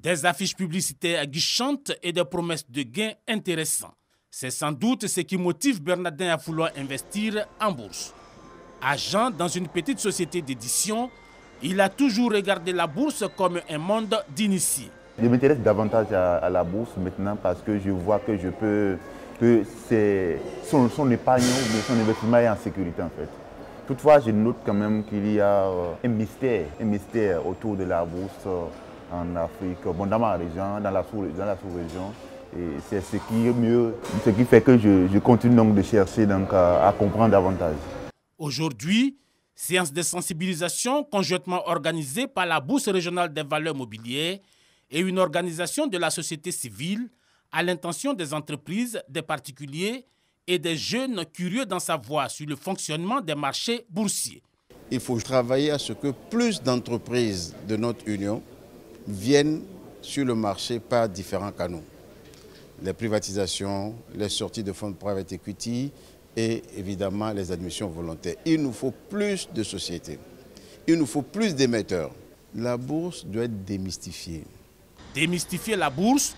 Des affiches publicitaires aguichantes et des promesses de gains intéressants. C'est sans doute ce qui motive Bernardin à vouloir investir en bourse. Agent dans une petite société d'édition, il a toujours regardé la bourse comme un monde d'initiés. Je m'intéresse davantage à la bourse maintenant parce que je vois que son épargne ou son investissement est en sécurité en fait. Toutefois, je note quand même qu'il y a un mystère autour de la bourse en Afrique, bon, dans ma région, dans la sous-région. Et c'est ce qui fait que je continue donc de chercher donc, à comprendre davantage. Aujourd'hui, séance de sensibilisation conjointement organisée par la Bourse régionale des valeurs mobilières et une organisation de la société civile à l'intention des entreprises, des particuliers et des jeunes curieux d'en savoir sur le fonctionnement des marchés boursiers. Il faut travailler à ce que plus d'entreprises de notre union viennent sur le marché par différents canaux. Les privatisations, les sorties de fonds de private equity et évidemment les admissions volontaires. Il nous faut plus de sociétés, il nous faut plus d'émetteurs. La bourse doit être démystifiée. Démystifier la bourse,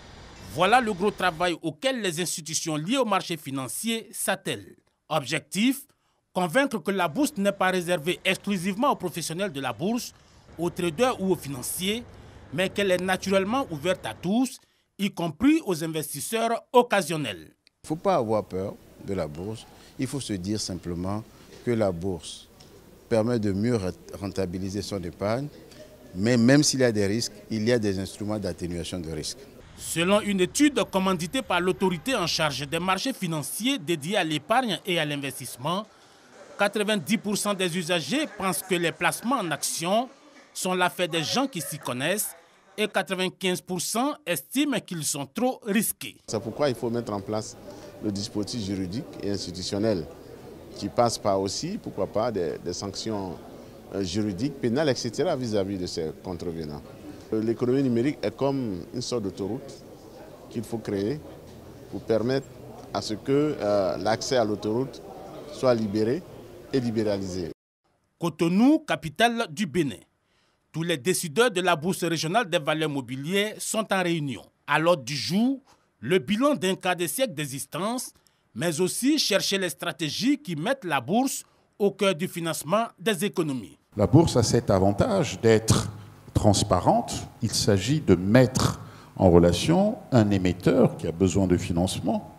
voilà le gros travail auquel les institutions liées au marché financier s'attellent. Objectif, convaincre que la bourse n'est pas réservée exclusivement aux professionnels de la bourse, aux traders ou aux financiers, mais qu'elle est naturellement ouverte à tous, y compris aux investisseurs occasionnels. Il ne faut pas avoir peur de la bourse, il faut se dire simplement que la bourse permet de mieux rentabiliser son épargne, mais même s'il y a des risques, il y a des instruments d'atténuation de risques. Selon une étude commanditée par l'autorité en charge des marchés financiers dédiés à l'épargne et à l'investissement, 90% des usagers pensent que les placements en actions sont l'affaire des gens qui s'y connaissent et 95% estiment qu'ils sont trop risqués. C'est pourquoi il faut mettre en place le dispositif juridique et institutionnel qui passe par aussi, pourquoi pas, des sanctions juridiques, pénales, etc. vis-à-vis de ces contrevenants. L'économie numérique est comme une sorte d'autoroute qu'il faut créer pour permettre à ce que l'accès à l'autoroute soit libéré et libéralisé. Cotonou, capitale du Bénin. Tous les décideurs de la Bourse régionale des valeurs mobilières sont en réunion. À l'ordre du jour, le bilan d'un quart de siècle d'existence, mais aussi chercher les stratégies qui mettent la bourse au cœur du financement des économies. La bourse a cet avantage d'être transparente. Il s'agit de mettre en relation un émetteur qui a besoin de financement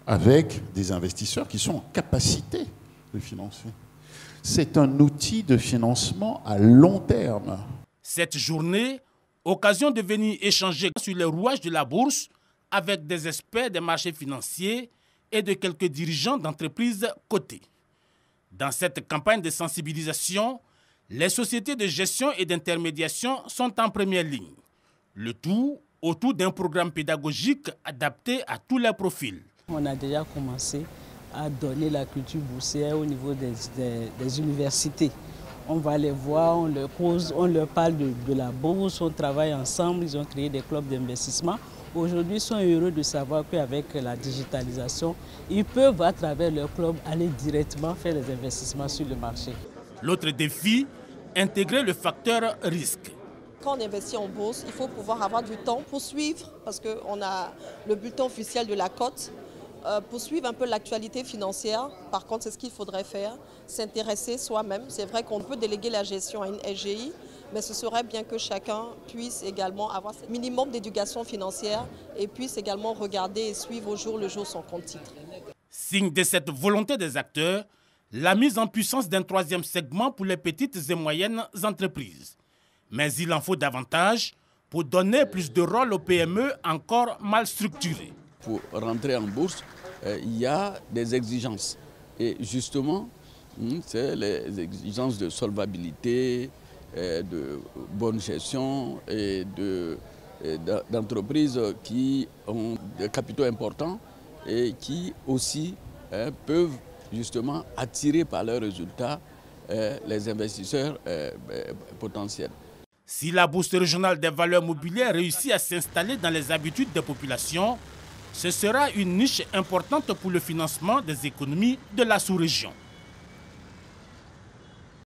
avec des investisseurs qui sont en capacité de financer. C'est un outil de financement à long terme. Cette journée, occasion de venir échanger sur les rouages de la bourse avec des experts des marchés financiers et de quelques dirigeants d'entreprises cotées. Dans cette campagne de sensibilisation, les sociétés de gestion et d'intermédiation sont en première ligne. Le tout autour d'un programme pédagogique adapté à tous les profils. On a déjà commencé à donner la culture boursière au niveau des universités. On va les voir, on leur pose, on leur parle de la bourse, on travaille ensemble, ils ont créé des clubs d'investissement. Aujourd'hui, ils sont heureux de savoir qu'avec la digitalisation, ils peuvent, à travers leur club, aller directement faire les investissements sur le marché. L'autre défi, intégrer le facteur risque. Quand on investit en bourse, il faut pouvoir avoir du temps pour suivre, parce qu'on a le bulletin officiel de la cote, pour suivre un peu l'actualité financière. Par contre, c'est ce qu'il faudrait faire, s'intéresser soi-même. C'est vrai qu'on peut déléguer la gestion à une SGI, mais ce serait bien que chacun puisse également avoir ce minimum d'éducation financière et puisse également regarder et suivre au jour le jour son compte titre. Signe de cette volonté des acteurs, la mise en puissance d'un troisième segment pour les petites et moyennes entreprises. Mais il en faut davantage pour donner plus de rôle aux PME encore mal structurées. Pour rentrer en bourse, il y a des exigences. Et justement, c'est les exigences de solvabilité, de bonne gestion et d'entreprises qui ont des capitaux importants et qui aussi peuvent justement attirer par leurs résultats les investisseurs potentiels. Si la Bourse régionale des valeurs mobilières réussit à s'installer dans les habitudes des populations, ce sera une niche importante pour le financement des économies de la sous-région.